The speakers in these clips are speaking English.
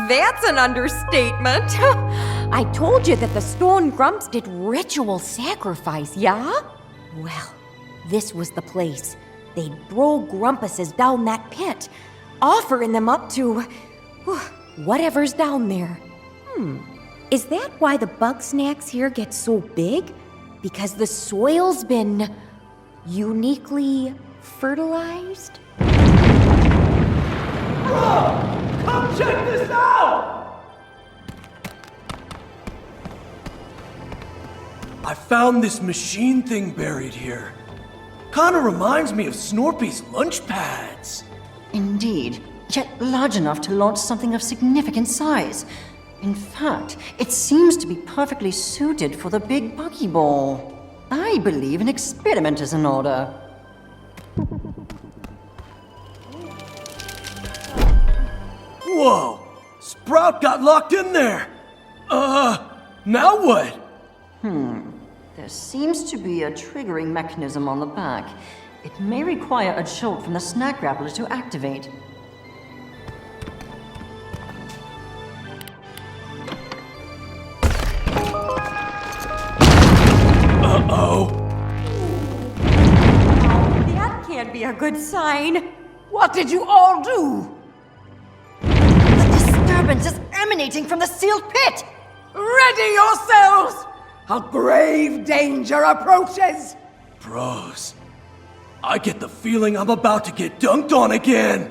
That's an understatement. I told you that the stone grumps did ritual sacrifice, yeah? Well, this was the place. They'd throw grumpuses down that pit, offering them up to whatever's down there. Is that why the Bugsnax here get so big? Because the soil's been uniquely fertilized? Come check this out! I found this machine thing buried here. Kinda reminds me of Snorpy's lunch pads. Indeed, yet large enough to launch something of significant size. In fact, it seems to be perfectly suited for the big buggy ball. I believe an experiment is in order. Whoa! Sprout got locked in there! Now what? There seems to be a triggering mechanism on the back. It may require a jolt from the snack grappler to activate. Uh-oh. That can't be a good sign. What did you all do? The disturbance is emanating from the sealed pit! Ready yourselves! A grave danger approaches! Bros, I get the feeling I'm about to get dunked on again.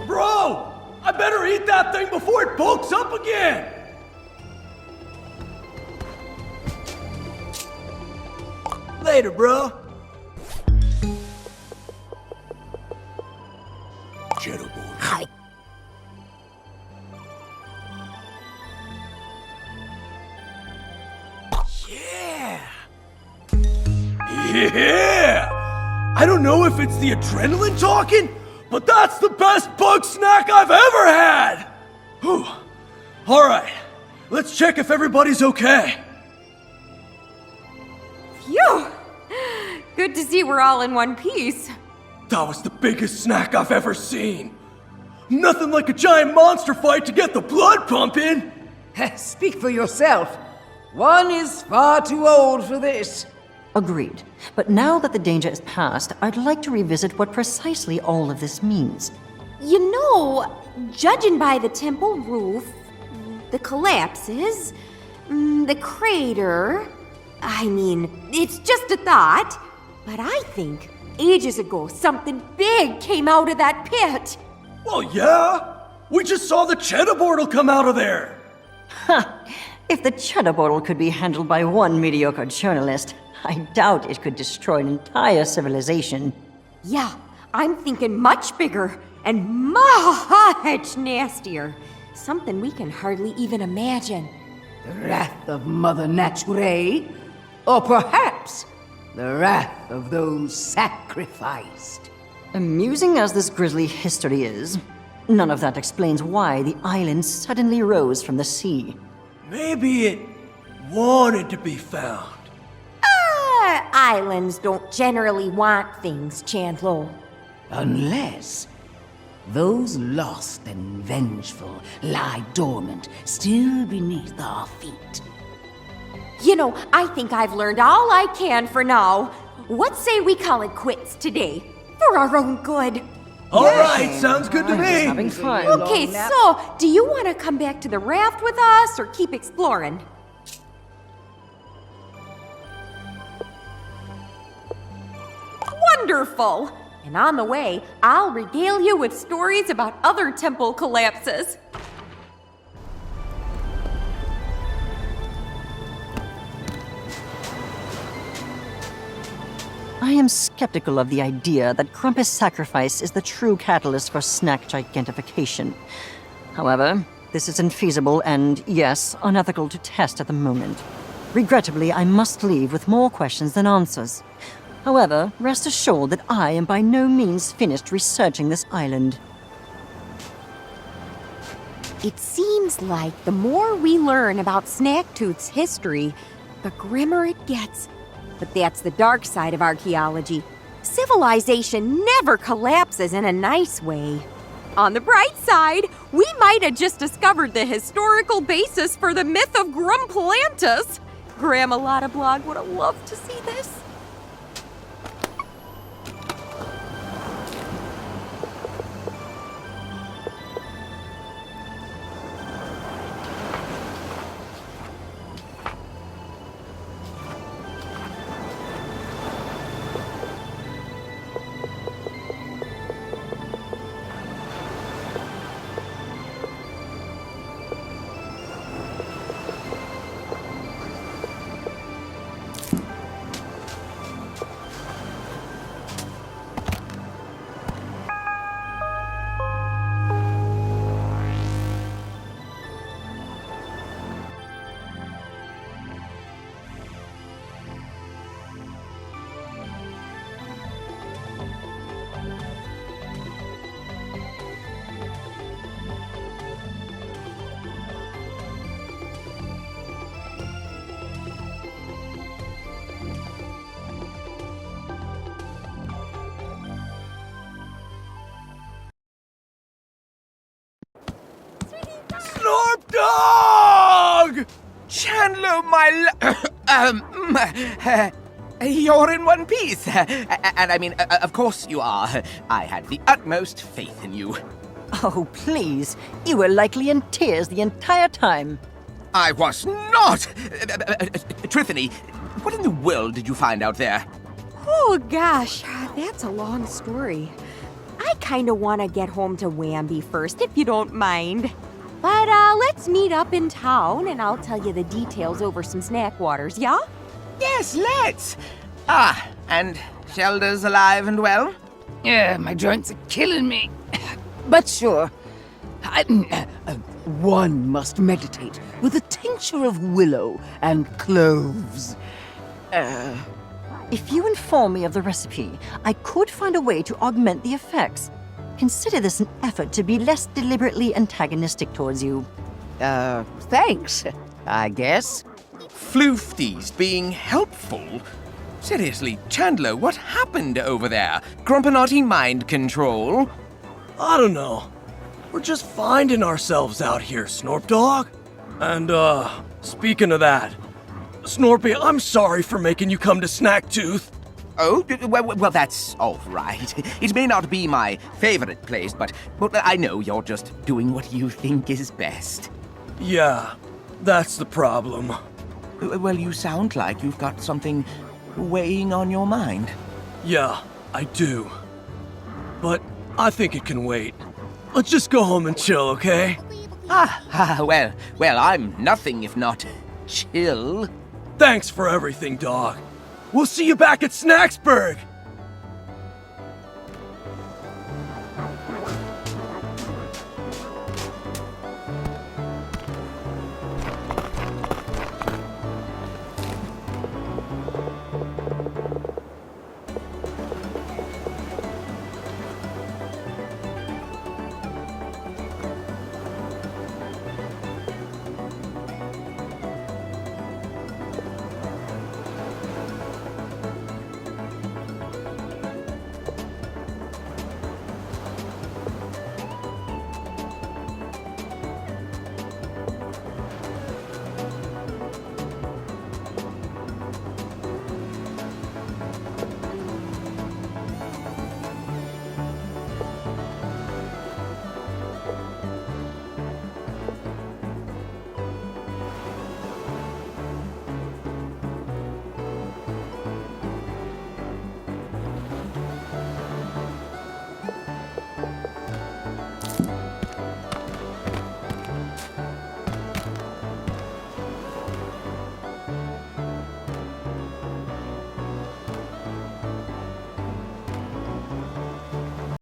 Bro! I better eat that thing before it bulks up again! Later, bro. Hi. Yeah! Yeah! I don't know if it's the adrenaline talking, but that's the best bug snack I've ever had! Whew. Alright, let's check if everybody's okay. Phew! Good to see we're all in one piece. That was the biggest snack I've ever seen. Nothing like a giant monster fight to get the blood pumping. Speak for yourself. One is far too old for this. Agreed. But now that the danger is past, I'd like to revisit what precisely all of this means. You know, judging by the temple roof, the collapses, the crater, I mean, it's just a thought, but I think ages ago something big came out of that pit. Well, yeah. We just saw the cheddar portal come out of there. If the cheddar bottle could be handled by one mediocre journalist, I doubt it could destroy an entire civilization. Yeah, I'm thinking much bigger and much nastier. Something we can hardly even imagine. The wrath of Mother Nature? Or perhaps the wrath of those sacrificed? Amusing as this grisly history is, none of that explains why the island suddenly rose from the sea. Maybe it wanted to be found. Islands don't generally want things, Chandlo. Unless those lost and vengeful lie dormant still beneath our feet. You know, I think I've learned all I can for now. What say we call it quits today? For our own good. All right, sounds good to me. Having fun. Okay, so, do you want to come back to the raft with us or keep exploring? Wonderful! And on the way, I'll regale you with stories about other temple collapses. I am skeptical of the idea that Grumpus' sacrifice is the true catalyst for snack gigentification. However, this is infeasible and, yes, unethical to test at the moment. Regrettably, I must leave with more questions than answers. However, rest assured that I am by no means finished researching this island. It seems like the more we learn about Snacktooth's history, the grimmer it gets. But that's the dark side of archaeology. Civilization never collapses in a nice way. On the bright side, we might have just discovered the historical basis for the myth of Grumplantis. Grandma Lotta Blog would have loved to see this. Dog! Chandler, you're in one piece. And I mean, of course you are. I had the utmost faith in you. Oh, please. You were likely in tears the entire time. I was not! Trithany, what in the world did you find out there? Oh, gosh, that's a long story. I kind of want to get home to Wamby first, if you don't mind. But let's meet up in town, and I'll tell you the details over some snack waters, yeah? Yes, let's. And Shelda's alive and well? Yeah, my joints are killing me. But sure, one must meditate with a tincture of willow and cloves. If you inform me of the recipe, I could find a way to augment the effects. Consider this an effort to be less deliberately antagonistic towards you. Thanks, I guess. Floofties being helpful? Seriously, Chandler, what happened over there? Grumpanotti mind control? I don't know. We're just finding ourselves out here, Snorp Dog. And, speaking of that, Snorpy, I'm sorry for making you come to Snacktooth. Oh, well, that's all right. It may not be my favorite place, but I know you're just doing what you think is best. Yeah, that's the problem. Well, you sound like you've got something weighing on your mind. Yeah, I do. But I think it can wait. Let's just go home and chill, okay? Well, I'm nothing if not chill. Thanks for everything, dog. We'll see you back at Snacksburg!